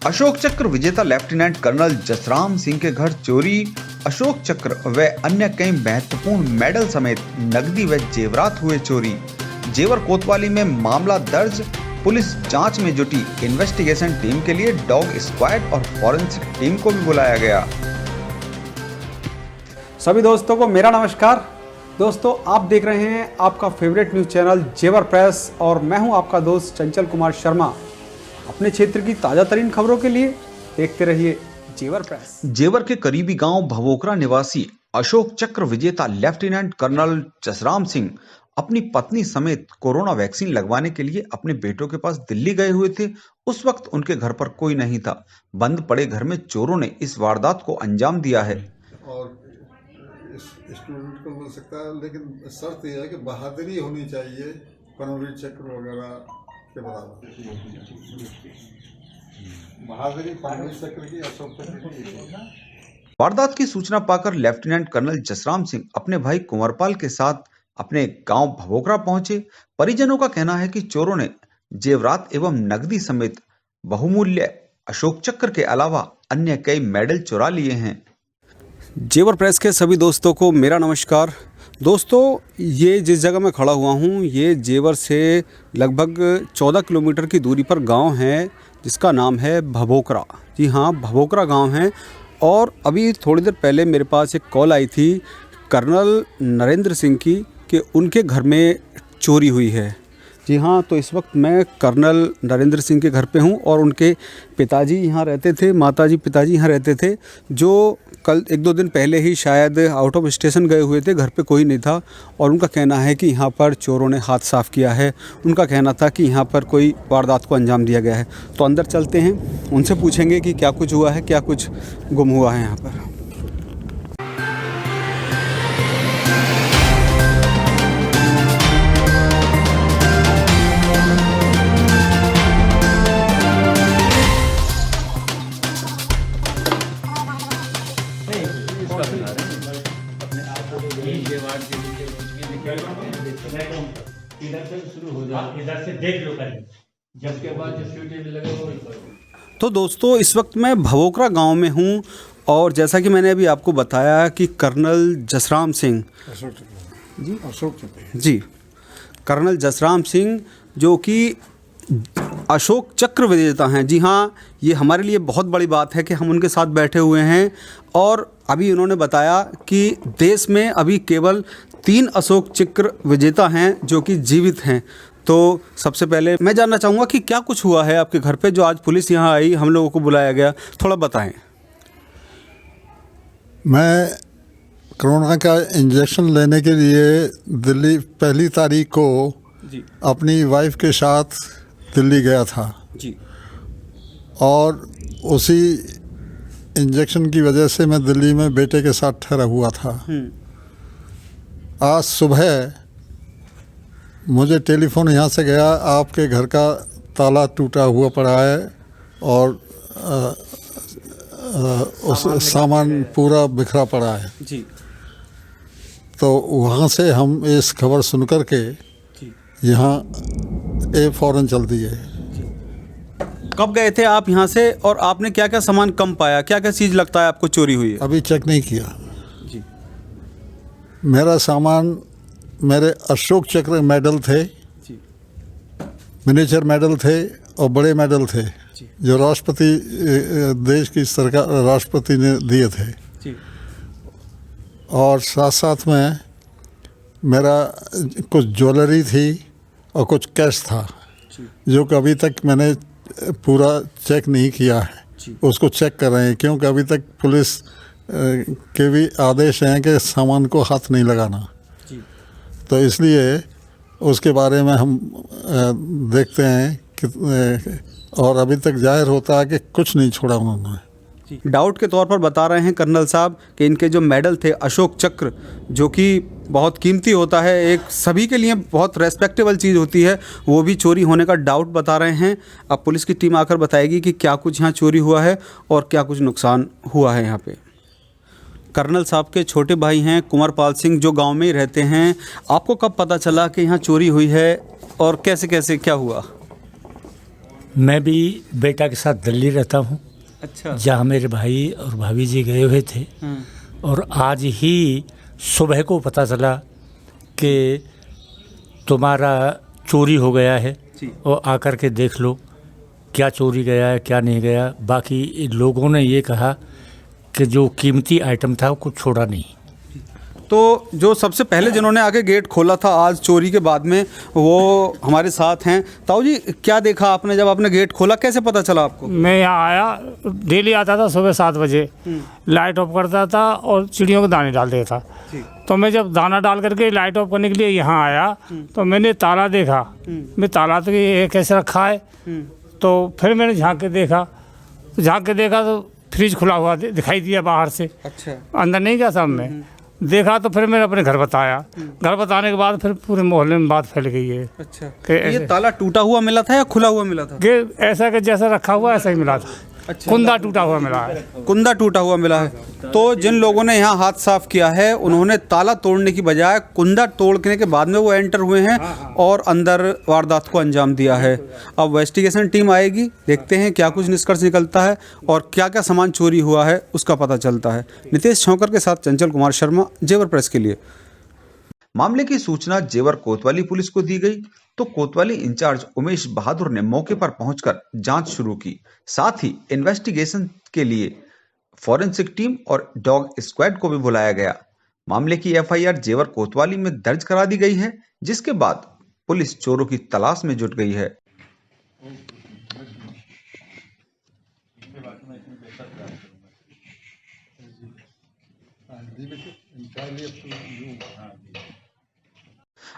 अशोक चक्र विजेता lieutenant colonel Jasram Singh के घर चोरी। अशोक चक्र व अन्य कई महत्वपूर्ण मेडल समेत नकदी व जेवरात हुए चोरी। जेवर कोतवाली में मामला दर्ज। पुलिस जांच में जुटी। इन्वेस्टिगेशन टीम के लिए डॉग स्क्वाड और फॉरेंसिक टीम को भी बुलाया गया। सभी दोस्तों को मेरा नमस्कार। दोस्तों, आप देख रहे हैं आपका फेवरेट न्यूज़ चैनल जेवर प्रेस और मैं हूं आपका दोस्त चंचल कुमार शर्मा। अपने क्षेत्र की ताज़ा तरीन खबरों के लिए देखते रहिए जेवर प्रेस। जेवर के करीबी गांव भवोकरा निवासी अशोक चक्र विजेता लेफ्टिनेंट कर्नल जसराम सिंह अपनी पत्नी समेत कोरोना वैक्सीन लगवाने के लिए अपने बेटों के पास दिल्ली गए हुए थे। उस वक्त उनके घर पर कोई नहीं था। बंद पड़े घर में चोरों ने इस वारदात को अंजाम दिया है। और स्टूडेंट को मिल सकता है, लेकिन शर्त यह है कि बहादुरी होनी चाहिए परमवीर चक्र वगैरह के बराबर। बहादुरी परमवीर चक्र की, अशोक चक्र की। वारदात की सूचना पाकर लेफ्टिनेंट कर्नल जसराम सिंह अपने भाई कुंवरपाल के साथ अपने गांव भवोकरा पहुंचे। परिजनों का कहना है कि चोरों ने जेवरात एवं नकदी समेत बहुमूल्य अशोक चक्र के अलावा अन्य कई मेडल चुरा लिए हैं। जेवर प्रेस के सभी दोस्तों को मेरा नमस्कार। दोस्तों, ये जिस जगह मैं खड़ा हुआ हूँ ये जेवर से लगभग 14 किलोमीटर की दूरी पर गांव है जिसका नाम है भवोकरा। जी हाँ, भवोकरा गांव है। और अभी थोड़ी देर पहले मेरे पास एक कॉल आई थी कर्नल नरेंद्र सिंह की कि उनके घर में चोरी हुई है। जी हाँ, तो इस वक्त मैं कर्नल नरेंद्र सिंह के घर पे हूँ और उनके पिताजी यहाँ रहते थे, माताजी पिताजी यहाँ रहते थे, जो कल 1-2 दिन पहले ही शायद आउट ऑफ स्टेशन गए हुए थे। घर पे कोई नहीं था और उनका कहना है कि यहाँ पर चोरों ने हाथ साफ़ किया है। उनका कहना था कि यहाँ पर कोई वारदात को अंजाम दिया गया है। तो अंदर चलते हैं, उनसे पूछेंगे कि क्या कुछ हुआ है, क्या कुछ गुम हुआ है यहाँ पर। इधर से शुरू हो जाए, इधर से देख लो पहले, जब के बाद जो सीटी लगे वो ही करो। तो दोस्तों, इस वक्त मैं भवोकरा गांव में हूं और जैसा कि मैंने अभी आपको बताया कि कर्नल जसराम सिंह जी, कर्नल जसराम सिंह जो कि अशोक चक्र विजेता हैं। जी हाँ, ये हमारे लिए बहुत बड़ी बात है कि हम उनके साथ बैठे हुए हैं। और अभी उन्होंने बताया कि देश में अभी केवल 3 अशोक चक्र विजेता हैं जो कि जीवित हैं। तो सबसे पहले मैं जानना चाहूँगा कि क्या कुछ हुआ है आपके घर पे जो आज पुलिस यहाँ आई, हम लोगों को बुलाया गया, थोड़ा बताएं। मैं कोरोना का इंजेक्शन लेने के लिए दिल्ली 1 तारीख को जी अपनी वाइफ के साथ दिल्ली गया था जी। और उसी इंजेक्शन की वजह से मैं दिल्ली में बेटे के साथ ठहरा हुआ था। आज सुबह मुझे टेलीफोन यहाँ से गया, आपके घर का ताला टूटा हुआ पड़ा है और उस सामान पूरा बिखरा पड़ा है। जी। तो वहाँ से हम इस खबर सुन कर के यहाँ फ़ौरन चल दिए। कब गए थे आप यहाँ से और आपने क्या क्या सामान कम पाया, क्या क्या चीज़ लगता है आपको चोरी हुई है? अभी चेक नहीं किया जी। मेरा सामान, मेरे अशोक चक्र मेडल थे जी। मिनिएचर मेडल थे और बड़े मेडल थे जो राष्ट्रपति, देश की सरकार, राष्ट्रपति ने दिए थे जी। और साथ साथ में मेरा कुछ ज्वेलरी थी और कुछ कैश था जो कि अभी तक मैंने पूरा चेक नहीं किया है। उसको चेक कर रहे हैं क्योंकि अभी तक पुलिस के भी आदेश हैं कि सामान को हाथ नहीं लगाना। तो इसलिए उसके बारे में हम देखते हैं कि और अभी तक जाहिर होता है कि कुछ नहीं छोड़ा उन्होंने। डाउट के तौर पर बता रहे हैं कर्नल साहब कि इनके जो मेडल थे अशोक चक्र, जो कि बहुत कीमती होता है, एक सभी के लिए बहुत रेस्पेक्टेबल चीज़ होती है, वो भी चोरी होने का डाउट बता रहे हैं। अब पुलिस की टीम आकर बताएगी कि क्या कुछ यहाँ चोरी हुआ है और क्या कुछ नुकसान हुआ है यहाँ पे। कर्नल साहब के छोटे भाई हैं कुंवरपाल सिंह जो गांव में ही रहते हैं। आपको कब पता चला कि यहाँ चोरी हुई है और कैसे कैसे क्या हुआ? मैं भी बेटा के साथ दिल्ली रहता हूँ, अच्छा। जहाँ मेरे भाई और भाभी जी गए हुए थे। और आज ही सुबह को पता चला कि तुम्हारा चोरी हो गया है जी। और आकर के देख लो क्या चोरी गया है क्या नहीं गया। बाकी लोगों ने ये कहा कि जो कीमती आइटम था वो कुछ छोड़ा नहीं। तो जो सबसे पहले जिन्होंने आके गेट खोला था आज चोरी के बाद में, वो हमारे साथ हैं। ताऊ जी, क्या देखा आपने जब आपने गेट खोला, कैसे पता चला आपको? मैं यहाँ आया, डेली आता था सुबह 7 बजे, लाइट ऑफ करता था और चिड़ियों के दाने डाल देता था। तो मैं जब दाना डाल करके लाइट ऑफ करने के लिए यहाँ आया तो मैंने ताला देखा। मैं ताला तो ये कैसे रखा है, तो फिर मैंने झाँक के देखा तो फ्रिज खुला हुआ दिखाई दिया बाहर से। अच्छा। अंदर नहीं गया था मैं, देखा तो फिर मैंने अपने घर बताया। घर बताने के बाद फिर पूरे मोहल्ले में बात फैल गई है। अच्छा। कि ये ताला टूटा हुआ मिला था या खुला हुआ मिला था? कि ऐसा कि जैसा रखा हुआ ऐसा ही मिला था। अच्छा। कुंदा टूटा हुआ मिला है। कुंदा टूटा हुआ मिला है। तो जिन लोगों ने यहाँ हाथ साफ किया है उन्होंने ताला तोड़ने की बजाय कुंदा तोड़ने के बाद में वो एंटर हुए हैं और अंदर वारदात को अंजाम दिया है। अब इन्वेस्टिगेशन टीम आएगी, देखते हैं क्या कुछ निष्कर्ष निकलता है और क्या क्या सामान चोरी हुआ है उसका पता चलता है। नितेश छौकर के साथ चंचल कुमार शर्मा, जेवर प्रेस के लिए। मामले की सूचना जेवर कोतवाली पुलिस को दी गई तो कोतवाली इंचार्ज उमेश बहादुर ने मौके पर पहुंचकर जांच शुरू की। साथ ही इन्वेस्टिगेशन के लिए फॉरेंसिक टीम और डॉग स्क्वाड को भी बुलाया गया। मामले की एफआईआर जेवर कोतवाली में दर्ज करा दी गई है, जिसके बाद पुलिस चोरों की तलाश में जुट गई है।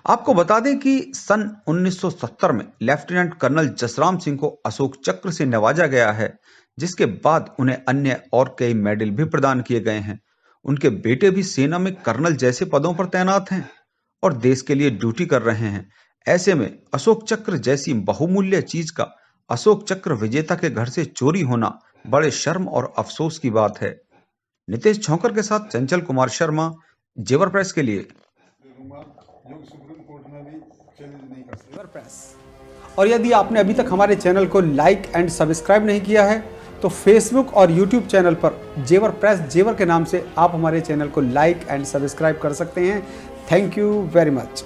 आपको बता दें कि सन 1970 में लेफ्टिनेंट कर्नल जसराम सिंह को अशोक चक्र से नवाजा गया है, जिसके बाद उन्हें अन्य और कई मेडल भी प्रदान किए गए हैं। उनके बेटे भी सेना में कर्नल जैसे पदों पर तैनात हैं और देश के लिए ड्यूटी कर रहे हैं। ऐसे में अशोक चक्र जैसी बहुमूल्य चीज का अशोक चक्र विजेता के घर से चोरी होना बड़े शर्म और अफसोस की बात है। नितेश छौकर के साथ चंचल कुमार शर्मा, जेवर प्रेस के लिए। और यदि आपने अभी तक हमारे चैनल को लाइक एंड सब्सक्राइब नहीं किया है तो फेसबुक और यूट्यूब चैनल पर जेवर प्रेस जेवर के नाम से आप हमारे चैनल को लाइक एंड सब्सक्राइब कर सकते हैं। Thank you very much.